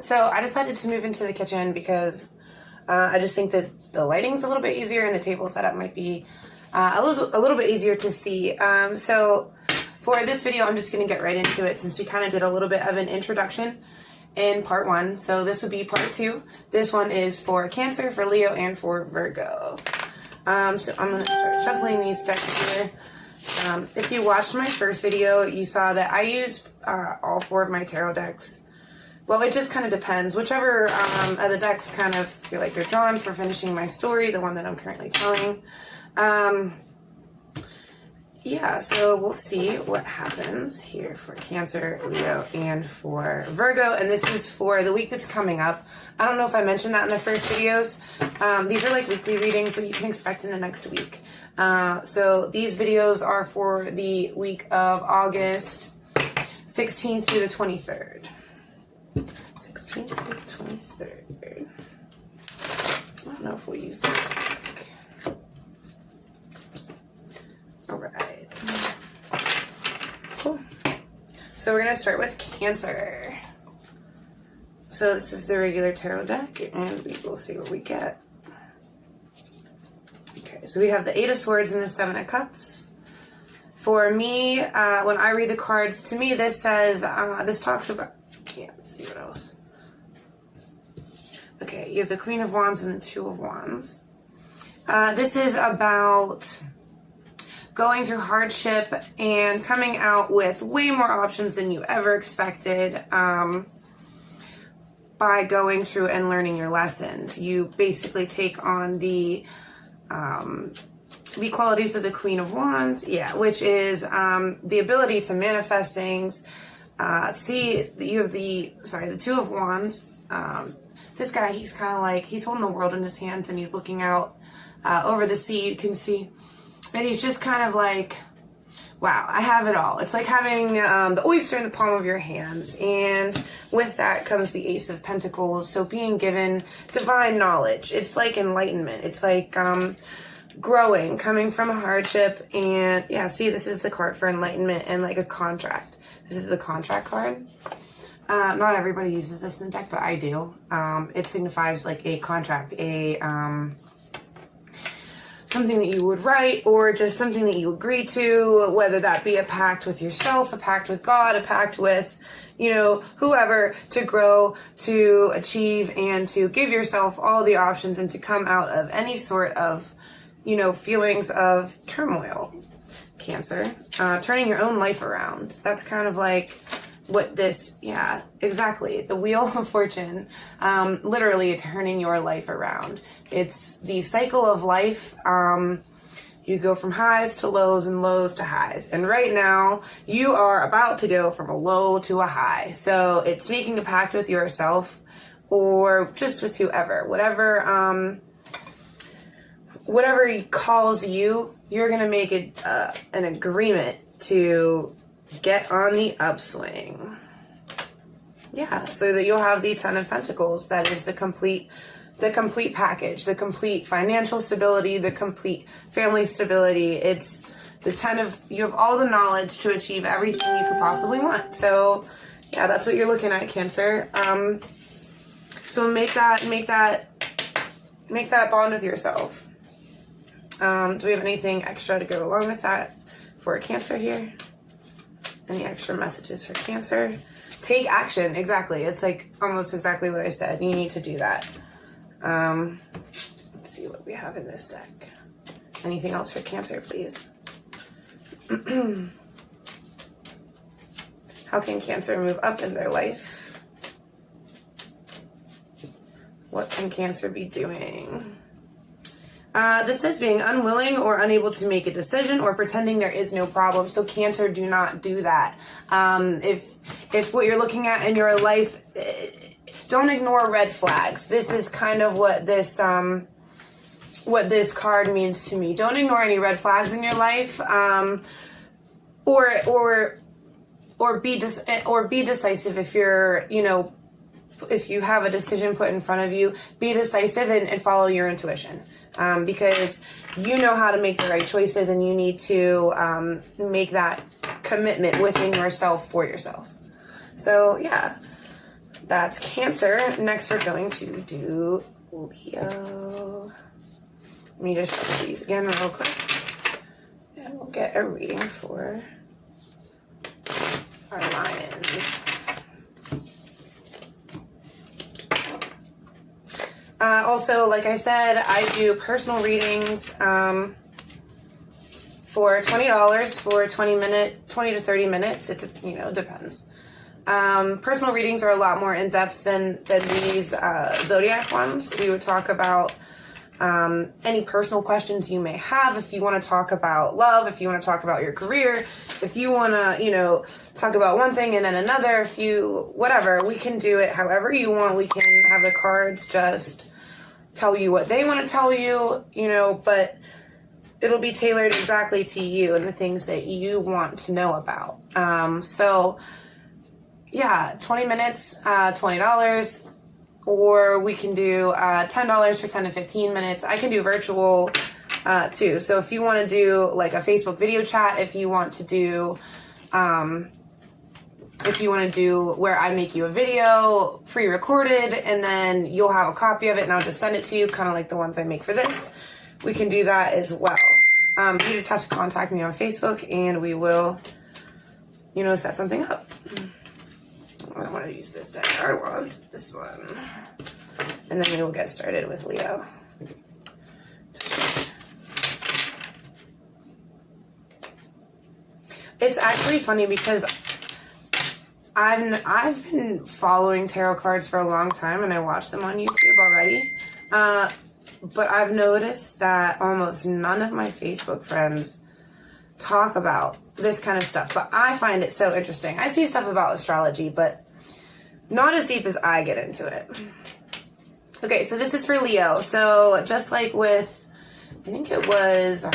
So I decided to move into the kitchen because I just think that the lighting's a little bit easier and the table setup might be a little bit easier to see. So for this video, I'm just going to get right into it since we kind of did a little bit of an introduction in part 1. So this would be part 2. This one is for Cancer, for Leo, and for Virgo. So I'm going to start shuffling these decks here. If you watched my first video, you saw that I used all 4 of my tarot decks. Well, it just kind of depends. Whichever of the decks kind of feel like they're drawn for finishing my story, the one that I'm currently telling. Yeah, so we'll see what happens here for Cancer, Leo, and for Virgo. And this is for the week that's coming up. I don't know if I mentioned that in the first videos. These are like weekly readings, what you can expect in the next week. So these videos are for the week of August 16th through the 23rd. 16th through the 23rd. I don't know if we'll use this deck. Alright. Cool. So we're going to start with Cancer. So this is the regular tarot deck, and we will see what we get. Okay, so we have the 8 of Swords and the 7 of Cups. For me, when I read the cards, to me this says, this talks about, let's see what else. Okay, you have the Queen of Wands and the 2 of Wands. This is about going through hardship and coming out with way more options than you ever expected by going through and learning your lessons. You basically take on the qualities of the Queen of Wands, which is the ability to manifest things. See, you have the 2 of Wands. This guy, he's kind of like, he's holding the world in his hands and he's looking out over the sea, you can see. And he's just kind of like, wow, I have it all. It's like having the oyster in the palm of your hands. And with that comes the Ace of Pentacles. So being given divine knowledge. It's like enlightenment. It's like growing, coming from a hardship. And yeah, see, this is the card for enlightenment and like a contract. This is the contract card. Not everybody uses this in the deck, but I do. It signifies like a contract, something that you would write, or just something that you agree to, whether that be a pact with yourself, a pact with God, a pact with, you know, whoever, to grow, to achieve, and to give yourself all the options and to come out of any sort of, you know, feelings of turmoil. Cancer, turning your own life around. That's kind of like what this, yeah, exactly. The Wheel of Fortune, literally turning your life around. It's the cycle of life. You go from highs to lows and lows to highs. And right now, you are about to go from a low to a high. So it's making a pact with yourself or just with whoever. Whatever he calls you, you're going to make it an agreement to get on the upswing. Yeah, so that you'll have the 10 of Pentacles. That is the complete package, the complete financial stability, the complete family stability. It's the 10 of, you have all the knowledge to achieve everything you could possibly want. So yeah, that's what you're looking at, Cancer. So make that bond with yourself. Do we have anything extra to go along with that for Cancer here? Any extra messages for Cancer? Take action. Exactly. It's like almost exactly what I said. You need to do that. Let's see what we have in this deck. Anything else for Cancer, please? How can Cancer move up in their life? What can Cancer be doing? This says being unwilling or unable to make a decision or pretending there is no problem. So Cancer, do not do that. If what you're looking at in your life, don't ignore red flags. This is kind of what this card means to me. Don't ignore any red flags in your life, or be decisive if you're, you know, if you have a decision put in front of you. Be decisive and follow your intuition. Because you know how to make the right choices and you need to make that commitment within yourself for yourself. So yeah, That's Cancer. Next, we're going to do Leo. Let me just show these again real quick. And we'll get a reading for our Lions. Also, like I said, I do personal readings for $20 for 20 to 30 minutes. It, you know, depends. Personal readings are a lot more in-depth than these zodiac ones. We would talk about any personal questions you may have. If you want to talk about love, if you want to talk about your career, if you want to, you know, talk about one thing and then another, if you, whatever, we can do it however you want. We can have the cards just tell you what they want to tell you, you know, but it'll be tailored exactly to you and the things that you want to know about. So yeah, 20 minutes, $20, or we can do $10 for 10 to 15 minutes. I can do virtual too. So if you want to do like a Facebook video chat, if you want to do where I make you a video pre-recorded and then you'll have a copy of it and I'll just send it to you, kind of like the ones I make for this, we can do that as well. You just have to contact me on Facebook and we will, you know, set something up. I don't want to use this deck. I want this one. And then we will get started with Leo. It's actually funny because I've been following tarot cards for a long time and I watch them on YouTube already. But I've noticed that almost none of my Facebook friends talk about this kind of stuff. But I find it so interesting. I see stuff about astrology, but not as deep as I get into it. Okay, so this is for Leo. So just like with, I think it was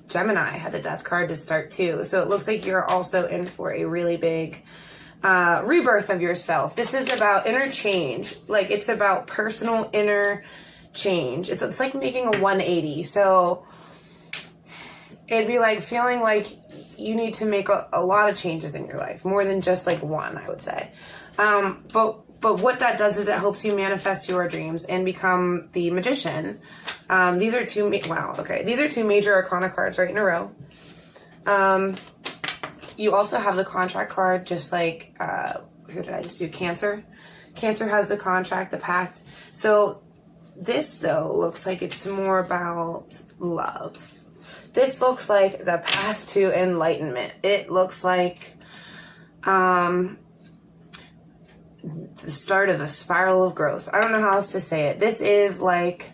Gemini had the death card to start too. So it looks like you're also in for a really big rebirth of yourself. This is about inner change. Like it's about personal inner change. It's like making a 180. So it'd be like feeling like you need to make a lot of changes in your life, more than just like one, I would say. But what that does is it helps you manifest your dreams and become the magician. These are two major arcana cards right in a row. You also have the contract card, just like, who did I just do? Cancer. Cancer has the contract, the pact. So this, though, looks like it's more about love. This looks like the path to enlightenment. It looks like the start of a spiral of growth. I don't know how else to say it. This is like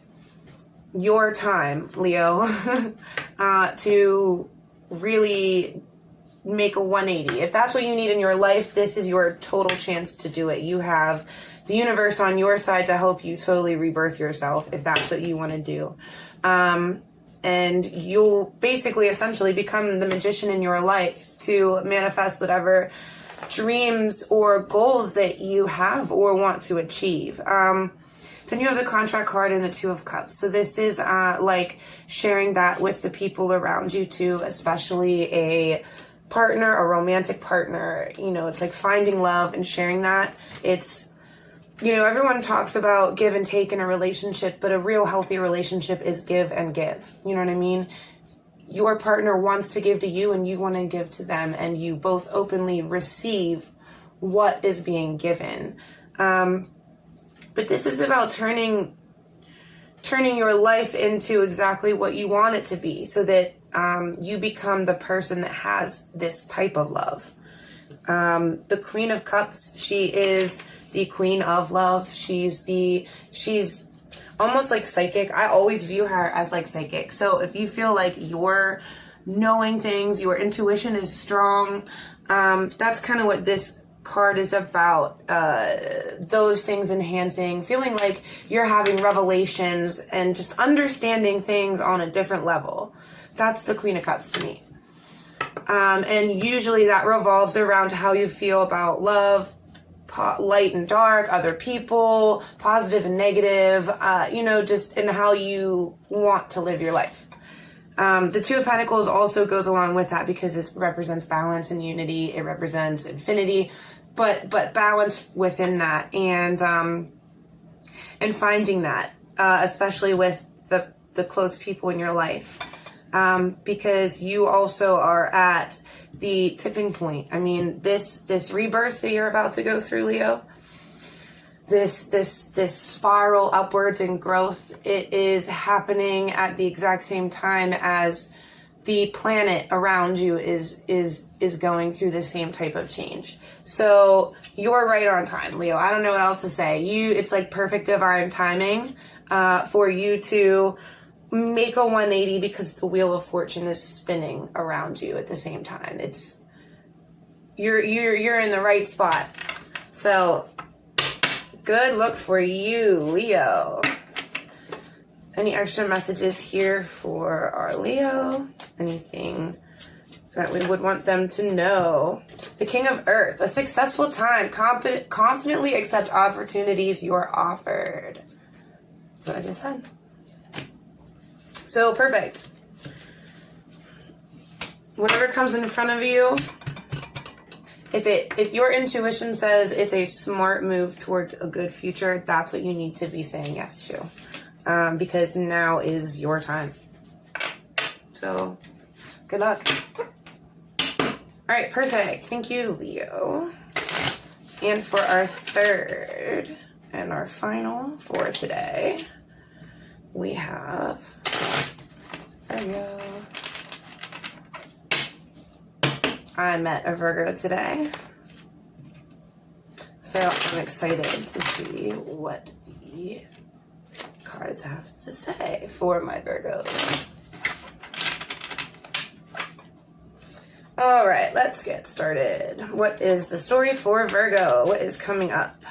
your time, Leo, to really make a 180. If that's what you need in your life, this is your total chance to do it. You have the universe on your side to help you totally rebirth yourself if that's what you want to do. And you'll basically essentially become the magician in your life to manifest whatever dreams or goals that you have or want to achieve. Then you have the contract card and the Two of Cups. So this is like sharing that with the people around you too, especially a partner, a romantic partner. You know, it's like finding love and sharing that. It's, you know, everyone talks about give and take in a relationship, but a real healthy relationship is give and give. You know what I mean? Your partner wants to give to you and you want to give to them, and you both openly receive what is being given. But this is about turning your life into exactly what you want it to be, so that you become the person that has this type of love. The Queen of Cups, she is the queen of love. She's almost like psychic. I always view her as like psychic. So if you feel like you're knowing things, your intuition is strong, that's kind of what this card is about. Those things enhancing, feeling like you're having revelations and just understanding things on a different level. That's the Queen of Cups to me. And usually that revolves around how you feel about love, light and dark, other people, positive and negative, you know, just in how you want to live your life. The Two of Pentacles also goes along with that because it represents balance and unity. It represents infinity. but balance within that, and finding that, especially with the close people in your life, because you also are at the tipping point. I mean, this rebirth that you're about to go through, Leo, this spiral upwards in growth, it is happening at the exact same time as the planet around you is going through the same type of change. So you're right on time, Leo. I don't know what else to say. It's like perfect divine timing for you to make a 180, because the wheel of fortune is spinning around you at the same time. You're in the right spot. So good luck for you, Leo. Any extra messages here for our Leo? Anything that we would want them to know? The King of Earth, a successful time. Confidently accept opportunities you are offered. That's what I just said. So perfect. Whatever comes in front of you, if your intuition says it's a smart move towards a good future, that's what you need to be saying yes to. Because now is your time. So, good luck. All right, perfect. Thank you, Leo. And for our third and our final for today, we have Virgo. I met a Virgo today, so I'm excited to see what the cards have to say for my Virgos. All right, let's get started. What is the story for Virgo? What is coming up?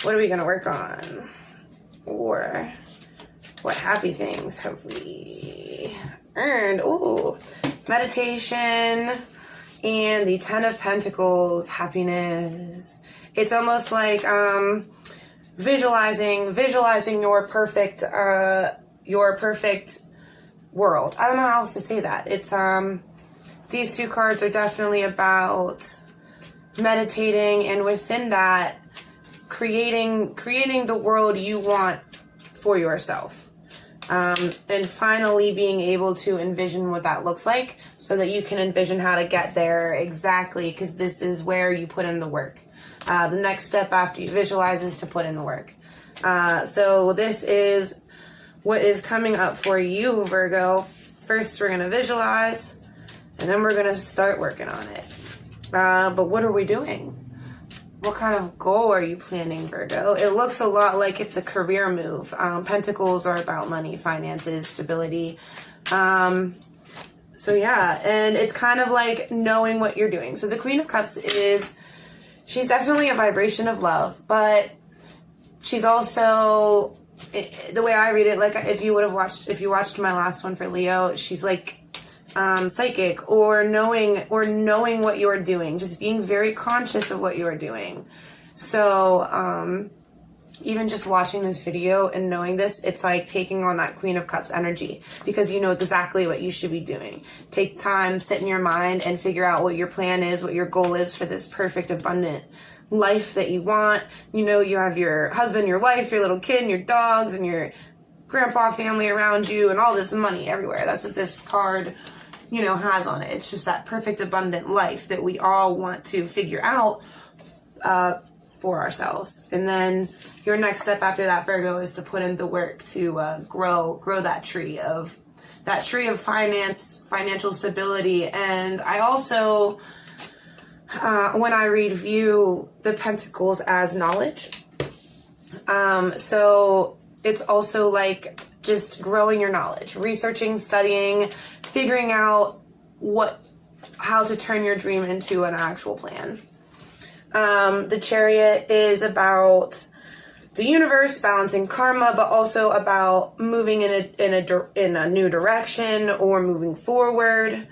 What are we going to work on? Or what happy things have we earned? Ooh, meditation and the 10 of Pentacles, happiness. It's almost like visualizing your perfect world. I don't know how else to say that. It's these two cards are definitely about meditating, and within that, creating the world you want for yourself. And finally being able to envision what that looks like, so that you can envision how to get there exactly, because this is where you put in the work. The next step after you visualize is to put in the work. So this is what is coming up for you, Virgo. First, we're going to visualize, and then we're going to start working on it. But what are we doing? What kind of goal are you planning, Virgo? It looks a lot like it's a career move. Pentacles are about money, finances, stability. So yeah, and it's kind of like knowing what you're doing. So the Queen of Cups she's definitely a vibration of love, but she's also, the way I read it, like if you watched my last one for Leo, she's like psychic, or knowing what you're doing, just being very conscious of what you're doing. So even just watching this video and knowing this, it's like taking on that Queen of Cups energy, because you know exactly what you should be doing. Take time, sit in your mind, and figure out what your plan is, what your goal is for this perfect, abundant life that you want. You know, you have your husband, your wife, your little kid, and your dogs, and your grandpa family around you, and all this money everywhere. That's what this card, you know, has on it. It's just that perfect, abundant life that we all want to figure out for ourselves. And then your next step after that, Virgo, is to put in the work to grow that tree of finance, financial stability. And I also, when I view the Pentacles as knowledge, so it's also like just growing your knowledge, researching, studying, figuring out how to turn your dream into an actual plan. The Chariot is about the universe, balancing karma, but also about moving in a new direction or moving forward.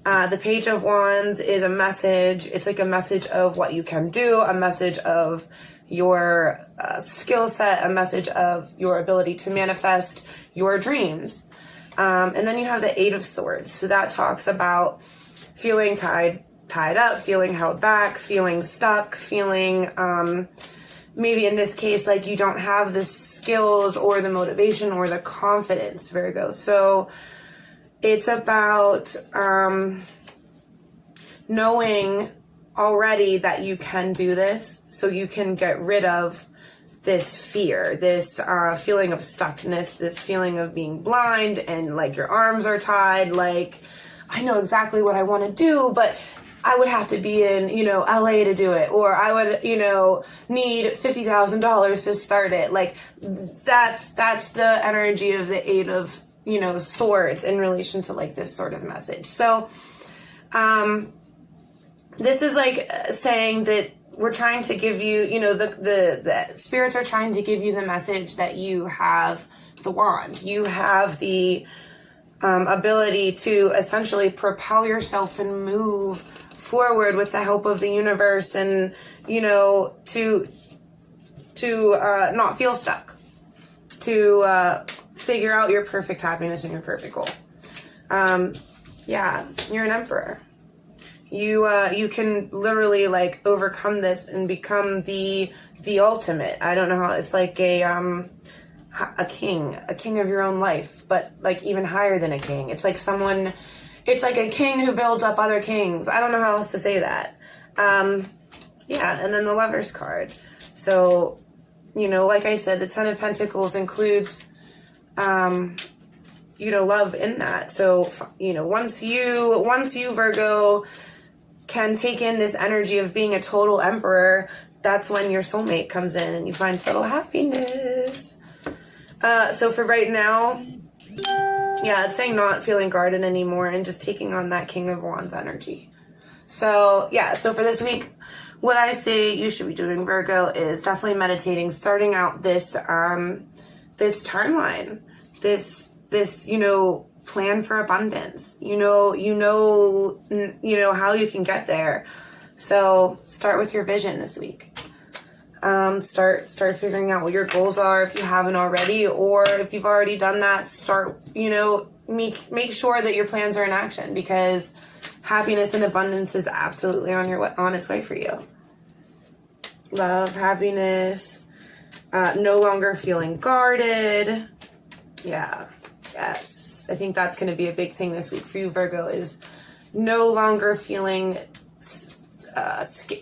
The Page of Wands is a message. It's like a message of what you can do, a message of your skill set, a message of your ability to manifest your dreams. And then you have the Eight of Swords. So that talks about feeling tied tied up, feeling held back, feeling stuck, feeling, maybe in this case, like you don't have the skills or the motivation or the confidence, Virgo. So it's about knowing already that you can do this, so you can get rid of this fear, this feeling of stuckness, this feeling of being blind and like your arms are tied, like I know exactly what I want to do, but I would have to be in, LA to do it, or I would, need $50,000 to start it. Like that's the energy of the Eight of, Swords in relation to like this sort of message. So, this is like saying that we're trying to give you, the spirits are trying to give you the message that you have the wand. You have the ability to essentially propel yourself and move forward with the help of the universe, and, to not feel stuck, to figure out your perfect happiness and your perfect goal. Yeah, you're an emperor. You can literally like overcome this and become the ultimate. I don't know how, it's like a king of your own life, but like even higher than a king. It's like it's like a king who builds up other kings. I don't know how else to say that. Yeah, and then the Lovers card. So, like I said, the Ten of Pentacles includes, love in that. So, once you, Virgo, can take in this energy of being a total emperor, that's when your soulmate comes in and you find total happiness. So for right now, yeah, it's saying not feeling guarded anymore and just taking on that King of Wands energy. So yeah, so for this week, what I say you should be doing, Virgo, is definitely meditating, starting out this this timeline, this plan for abundance. You know how you can get there. So start with your vision this week. Start figuring out what your goals are if you haven't already, or if you've already done that, start, make sure that your plans are in action, because happiness and abundance is absolutely on its way for you. Love, happiness, no longer feeling guarded. Yeah. Yes, I think that's going to be a big thing this week for you, Virgo, is no longer feeling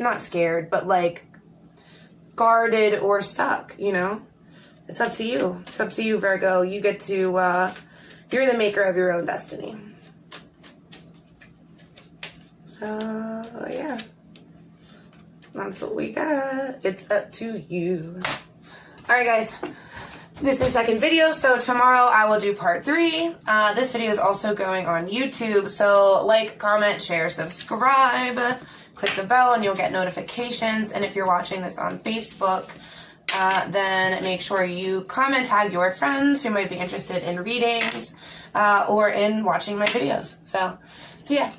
not scared, but like guarded or stuck, It's up to you. It's up to you, Virgo. You get to, you're the maker of your own destiny. So, yeah. That's what we got. It's up to you. All right, guys. This is the second video, so tomorrow I will do part 3. This video is also going on YouTube, so like, comment, share, subscribe, click the bell and you'll get notifications. And if you're watching this on Facebook, then make sure you comment, tag your friends who might be interested in readings or in watching my videos. So, see ya.